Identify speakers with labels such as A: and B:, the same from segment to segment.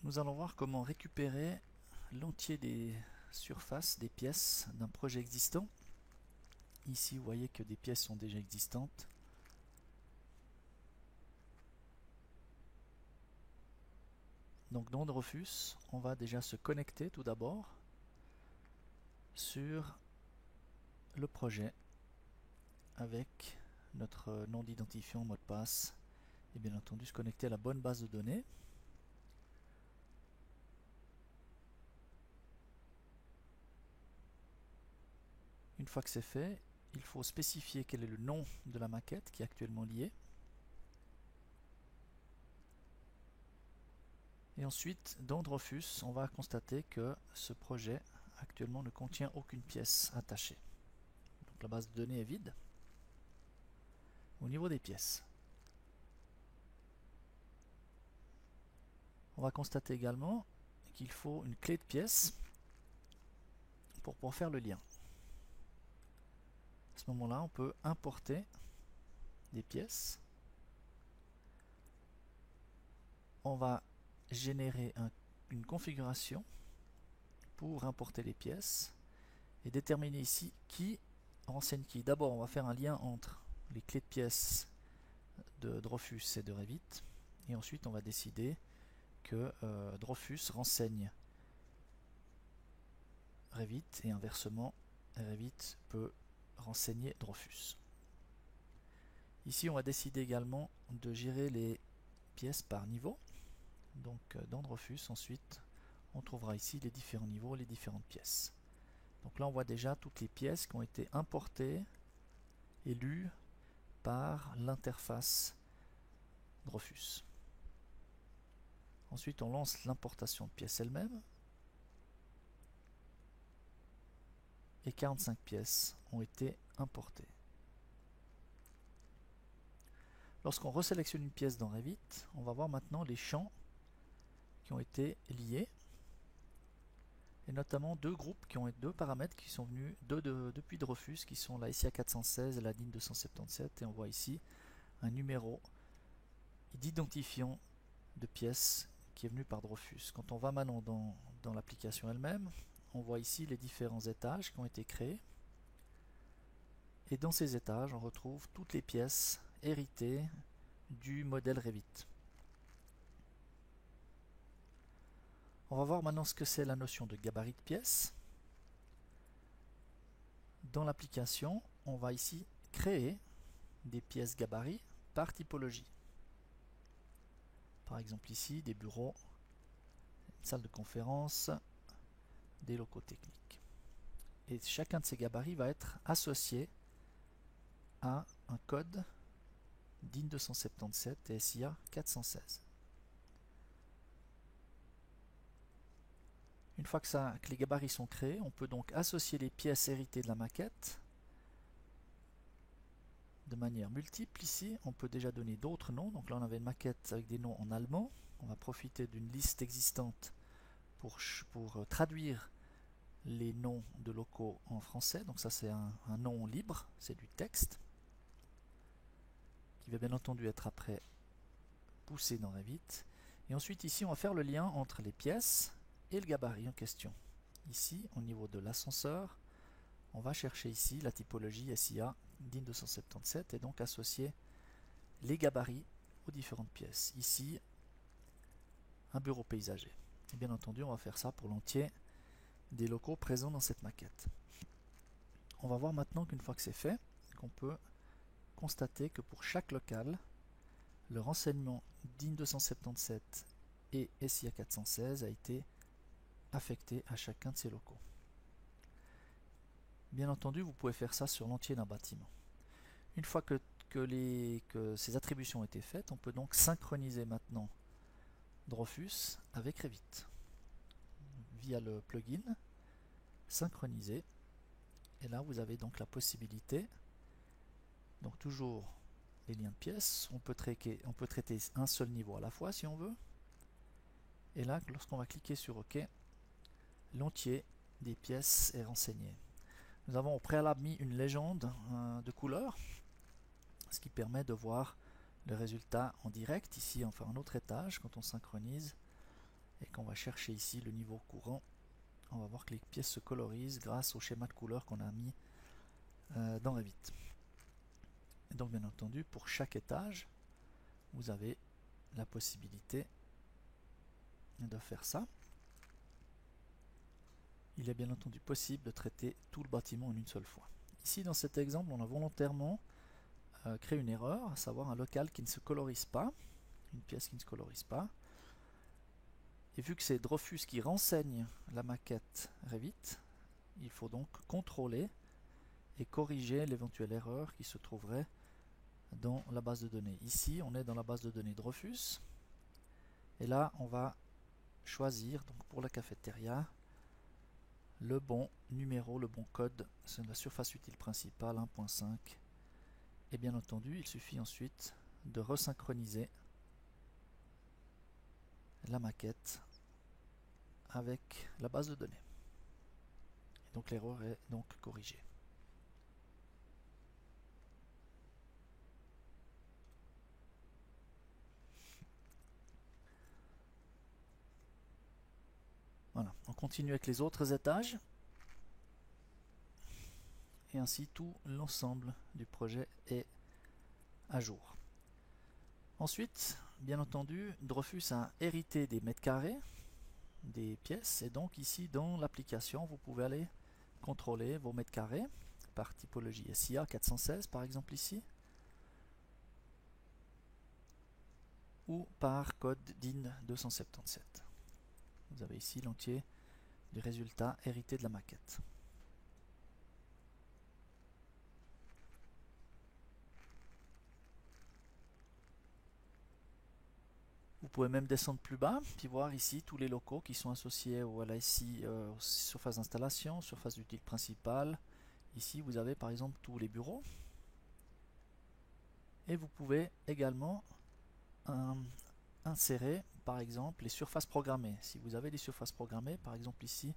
A: Nous allons voir comment récupérer l'entier des surfaces, des pièces d'un projet existant. Ici, vous voyez que des pièces sont déjà existantes. Donc dans Drofus, on va déjà se connecter tout d'abord sur le projet avec notre nom d'identifiant, mot de passe et bien entendu se connecter à la bonne base de données. Une fois que c'est fait, il faut spécifier quel est le nom de la maquette qui est actuellement liée. Et ensuite, dans Drofus, on va constater que ce projet actuellement ne contient aucune pièce attachée. Donc la base de données est vide. Au niveau des pièces, on va constater également qu'il faut une clé de pièce pour pouvoir faire le lien. À ce moment-là, on peut importer des pièces. On va générer une configuration pour importer les pièces et déterminer ici qui renseigne qui. D'abord, on va faire un lien entre les clés de pièces de Drofus et de Revit, et ensuite on va décider que Drofus renseigne Revit et inversement Revit peut renseigner Drofus. Ici on va décider également de gérer les pièces par niveau. Donc dans Drofus ensuite on trouvera ici les différents niveaux, les différentes pièces. Donc là on voit déjà toutes les pièces qui ont été importées et lues par l'interface Drofus. Ensuite on lance l'importation de pièces elle-même et 45 pièces ont été importées. Lorsqu'on resélectionne une pièce dans Revit, on va voir maintenant les champs qui ont été liés, et notamment deux groupes qui ont deux paramètres qui sont venus depuis Drofus, qui sont la SIA 416 et la DIN 277, et on voit ici un numéro d'identifiant de pièces qui est venu par Drofus. Quand on va maintenant dans l'application elle-même, on voit ici les différents étages qui ont été créés, et dans ces étages on retrouve toutes les pièces héritées du modèle Revit. On va voir maintenant ce que c'est la notion de gabarit de pièces. Dans l'application, on va ici créer des pièces gabarit par typologie. Par exemple ici, des bureaux, une salle de conférence, des locaux techniques. Et chacun de ces gabarits va être associé à un code DIN 277 et SIA 416. Une fois que les gabarits sont créés, on peut donc associer les pièces héritées de la maquette de manière multiple. Ici, on peut déjà donner d'autres noms. Donc là, on avait une maquette avec des noms en allemand. On va profiter d'une liste existante pour traduire les noms de locaux en français. Donc ça, c'est un nom libre, c'est du texte, qui va bien entendu être après poussé dans Revit. Et ensuite, ici, on va faire le lien entre les pièces et le gabarit en question. Ici, au niveau de l'ascenseur, on va chercher ici la typologie SIA DIN 277 et donc associer les gabarits aux différentes pièces. Ici, un bureau paysager. Et bien entendu, on va faire ça pour l'entier des locaux présents dans cette maquette. On va voir maintenant qu'une fois que c'est fait, qu'on peut constater que pour chaque local, le renseignement DIN 277 et SIA 416 a été affecté à chacun de ces locaux. Bien entendu, vous pouvez faire ça sur l'entier d'un bâtiment. Une fois que ces attributions ont été faites, on peut donc synchroniser maintenant Drofus avec Revit via le plugin synchroniser. Et là, vous avez donc la possibilité, donc toujours les liens de pièces. On peut traiter un seul niveau à la fois si on veut. Et là, lorsqu'on va cliquer sur OK, l'entier des pièces est renseigné. Nous avons au préalable mis une légende de couleur, ce qui permet de voir le résultat en direct. Ici, on fait un autre étage quand on synchronise. et qu'on va chercher ici le niveau courant, on va voir que les pièces se colorisent grâce au schéma de couleurs qu'on a mis dans Revit. Et donc bien entendu, pour chaque étage, vous avez la possibilité de faire ça. Il est bien entendu possible de traiter tout le bâtiment en une seule fois. Ici, dans cet exemple, on a volontairement créé une erreur, à savoir un local qui ne se colorise pas, une pièce qui ne se colorise pas. Et vu que c'est Drofus qui renseigne la maquette Revit, il faut donc contrôler et corriger l'éventuelle erreur qui se trouverait dans la base de données. Ici, on est dans la base de données Drofus. Et là, on va choisir donc pour la cafétéria le bon numéro, le bon code, c'est la surface utile principale 1.5. Et bien entendu, il suffit ensuite de resynchroniser la maquette avec la base de données. Et donc l'erreur est donc corrigée. Voilà, on continue avec les autres étages. Et ainsi tout l'ensemble du projet est à jour. Ensuite, bien entendu, Drofus a hérité des mètres carrés, des pièces, et donc ici dans l'application, vous pouvez aller contrôler vos mètres carrés par typologie SIA 416 par exemple ici, ou par code DIN 277. Vous avez ici l'entier du résultat hérité de la maquette. Vous pouvez même descendre plus bas, puis voir ici tous les locaux qui sont associés au LIC, surface d'installation, surface d'utile principale. Ici, vous avez par exemple tous les bureaux. Et vous pouvez également insérer, par exemple, les surfaces programmées. Si vous avez des surfaces programmées, par exemple ici,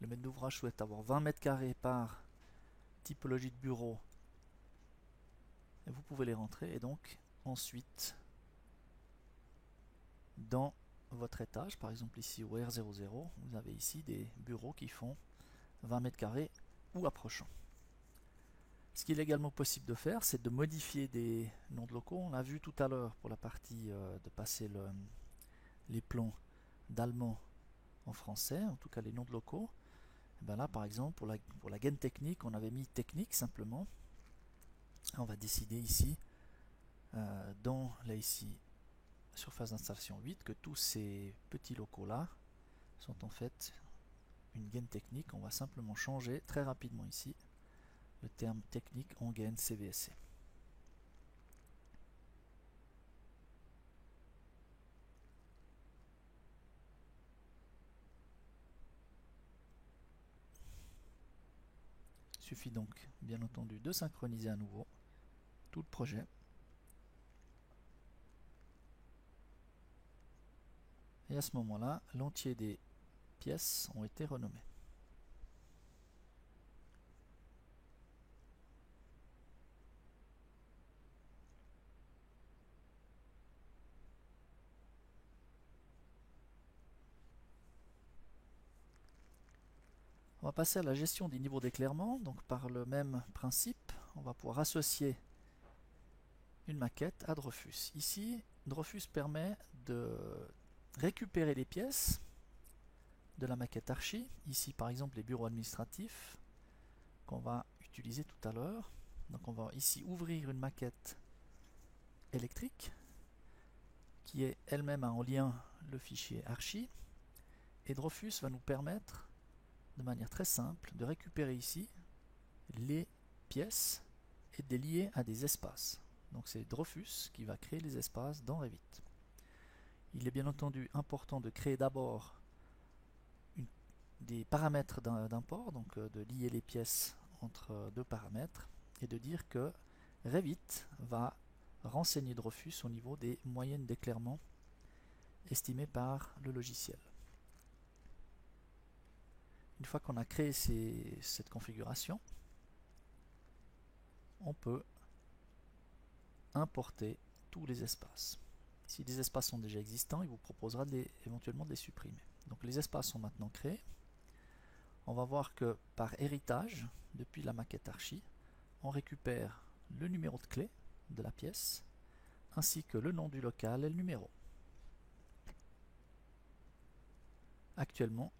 A: le maître d'ouvrage souhaite avoir 20 mètres carrés par typologie de bureau. Et vous pouvez les rentrer et donc ensuite dans votre étage, par exemple ici au R00, vous avez ici des bureaux qui font 20 mètres carrés ou approchant. Ce qu'il est également possible de faire, c'est de modifier des noms de locaux. On a vu tout à l'heure pour la partie de passer les plans d'allemand en français, en tout cas les noms de locaux. Et bien là, par exemple, pour la gaine technique, on avait mis technique simplement. On va décider ici, dans là ici, surface d'installation 8, que tous ces petits locaux là sont en fait une gaine technique. On va simplement changer très rapidement ici le terme technique en gaine CVSC. Il suffit donc bien entendu de synchroniser à nouveau tout le projet. Et à ce moment-là, l'entier des pièces ont été renommées. On va passer à la gestion des niveaux d'éclairement. Donc par le même principe, on va pouvoir associer une maquette à Drofus. Ici, Drofus permet de récupérer les pièces de la maquette archi. Ici par exemple les bureaux administratifs qu'on va utiliser tout à l'heure. Donc on va ici ouvrir une maquette électrique qui est elle-même en lien le fichier archi. Et Drofus va nous permettre de manière très simple de récupérer ici les pièces et de les lier à des espaces. Donc c'est Drofus qui va créer les espaces dans Revit. Il est bien entendu important de créer d'abord des paramètres d'import, donc de lier les pièces entre deux paramètres, et de dire que Revit va renseigner Drofus au niveau des moyennes d'éclairement estimées par le logiciel. Une fois qu'on a créé cette configuration, on peut importer tous les espaces. Si des espaces sont déjà existants, il vous proposera éventuellement de les supprimer. Donc les espaces sont maintenant créés. On va voir que par héritage, depuis la maquette archi, on récupère le numéro de clé de la pièce, ainsi que le nom du local et le numéro. Actuellement,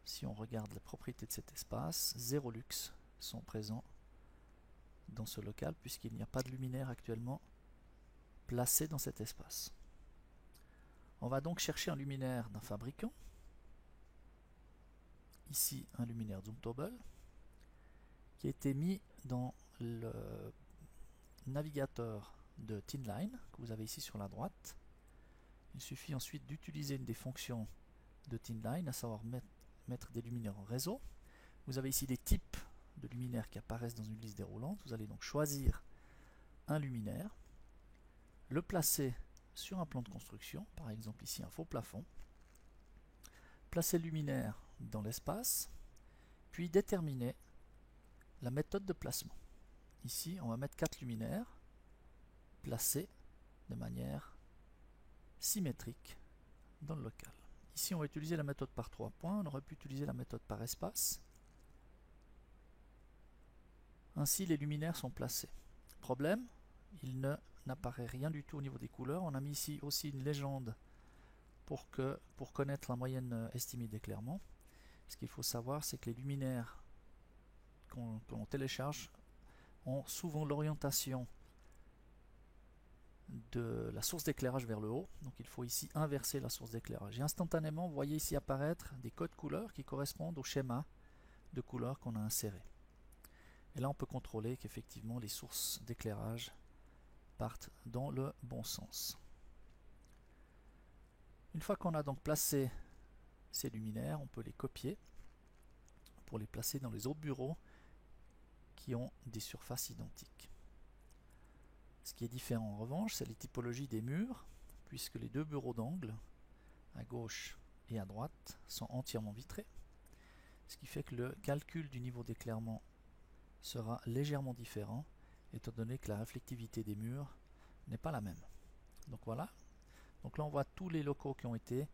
A: si on regarde les propriétés de cet espace, 0 lux sont présents dans ce local, puisqu'il n'y a pas de luminaire actuellement placé dans cet espace. On va donc chercher un luminaire d'un fabricant. Ici, un luminaire Zoomtable qui a été mis dans le navigateur de Thinline que vous avez ici sur la droite. Il suffit ensuite d'utiliser une des fonctions de Thinline, à savoir mettre des luminaires en réseau. Vous avez ici des types de luminaires qui apparaissent dans une liste déroulante. Vous allez donc choisir un luminaire, le placer sur un plan de construction, par exemple ici un faux plafond, placer le luminaire dans l'espace, puis déterminer la méthode de placement. Ici, on va mettre 4 luminaires placés de manière symétrique dans le local. Ici, on va utiliser la méthode par 3 points. On aurait pu utiliser la méthode par espace. Ainsi, les luminaires sont placés. Problème, il n'apparaît rien du tout au niveau des couleurs. On a mis ici aussi une légende pour connaître la moyenne estimée d'éclairement. Ce qu'il faut savoir, c'est que les luminaires qu'on télécharge ont souvent l'orientation de la source d'éclairage vers le haut, donc il faut ici inverser la source d'éclairage. Et instantanément, vous voyez ici apparaître des codes couleurs qui correspondent au schéma de couleurs qu'on a inséré. Et là, on peut contrôler qu'effectivement les sources d'éclairage partent dans le bon sens. Une fois qu'on a donc placé ces luminaires, on peut les copier pour les placer dans les autres bureaux qui ont des surfaces identiques. Ce qui est différent en revanche, c'est les typologies des murs, puisque les deux bureaux d'angle, à gauche et à droite, sont entièrement vitrés. Ce qui fait que le calcul du niveau d'éclairement sera légèrement différent, étant donné que la réflectivité des murs n'est pas la même. Donc voilà. Donc là on voit tous les locaux qui ont été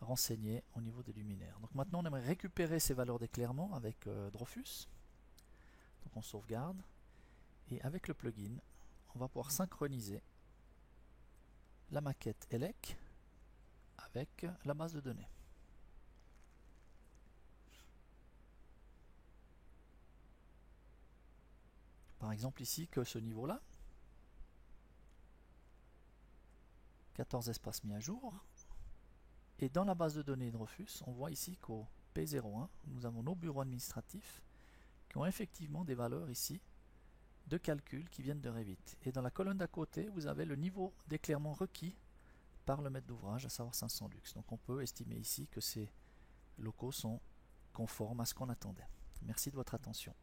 A: renseignés au niveau des luminaires. Donc maintenant on aimerait récupérer ces valeurs d'éclairement avec Drofus. Donc on sauvegarde. Et avec le plugin, on va pouvoir synchroniser la maquette ELEC avec la base de données. Par exemple ici que ce niveau-là, 14 espaces mis à jour, et dans la base de données Drofus, on voit ici qu'au P01, nous avons nos bureaux administratifs qui ont effectivement des valeurs ici de calcul qui viennent de Revit. Et dans la colonne d'à côté, vous avez le niveau d'éclairement requis par le maître d'ouvrage, à savoir 500 lux. Donc on peut estimer ici que ces locaux sont conformes à ce qu'on attendait. Merci de votre attention.